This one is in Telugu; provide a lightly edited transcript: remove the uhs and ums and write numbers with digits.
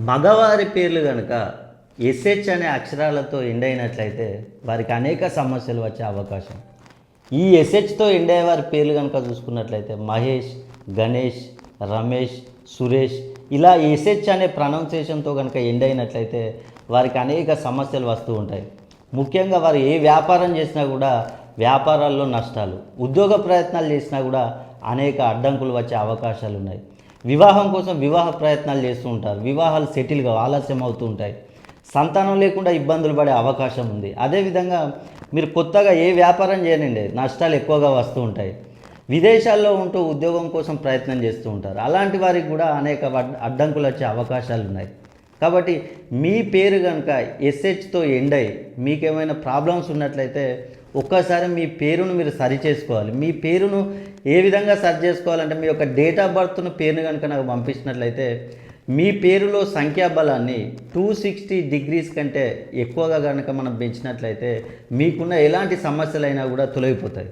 మగవారి పేర్లు కనుక ఎస్హెచ్ అనే అక్షరాలతో ఎండ్ అయినట్లయితే వారికి అనేక సమస్యలు వచ్చే అవకాశం. ఈ ఎస్హెచ్తో ఎండ్ అయ్యే వారి పేర్లు కనుక చూసుకున్నట్లయితే మహేష్, గణేష్, రమేష్, సురేష్, ఇలా ఎస్హెచ్ అనే ప్రొనౌన్సియేషన్తో కనుక ఎండ్ అయినట్లయితే వారికి అనేక సమస్యలు వస్తూ ఉంటాయి. ముఖ్యంగా వారు ఏ వ్యాపారం చేసినా కూడా వ్యాపారాల్లో నష్టాలు, ఉద్యోగ ప్రయత్నాలు చేసినా కూడా అనేక అడ్డంకులు వచ్చే అవకాశాలు ఉన్నాయి. వివాహం కోసం వివాహ ప్రయత్నాలు చేస్తూ ఉంటారు, వివాహాలు సెటిల్గా ఆలస్యం అవుతూ ఉంటాయి, సంతానం లేకుండా ఇబ్బందులు పడే అవకాశం ఉంది. అదేవిధంగా మీరు కొత్తగా ఏ వ్యాపారం చేయనండి నష్టాలు ఎక్కువగా వస్తూ ఉంటాయి. విదేశాల్లో ఉంటూ ఉద్యోగం కోసం ప్రయత్నం చేస్తూ ఉంటారు, అలాంటి వారికి కూడా అనేక అడ్డంకులు వచ్చే అవకాశాలు ఉన్నాయి. కాబట్టి మీ పేరు కనుక ఎస్హెచ్తో ఎండ్ అయ్యి మీకేమైనా ప్రాబ్లమ్స్ ఉన్నట్లయితే ఒక్కసారి మీ పేరును మీరు సరి చేసుకోవాలి. మీ పేరును ఏ విధంగా సరి చేసుకోవాలంటే మీ యొక్క డేట్ ఆఫ్ బర్త్ను పేరును కనుక నాకు పంపించినట్లయితే మీ పేరులో సంఖ్యాబలాన్ని 260 డిగ్రీస్ కంటే ఎక్కువగా కనుక మనం పెంచినట్లయితే మీకున్న ఎలాంటి సమస్యలైనా కూడా తొలగిపోతాయి.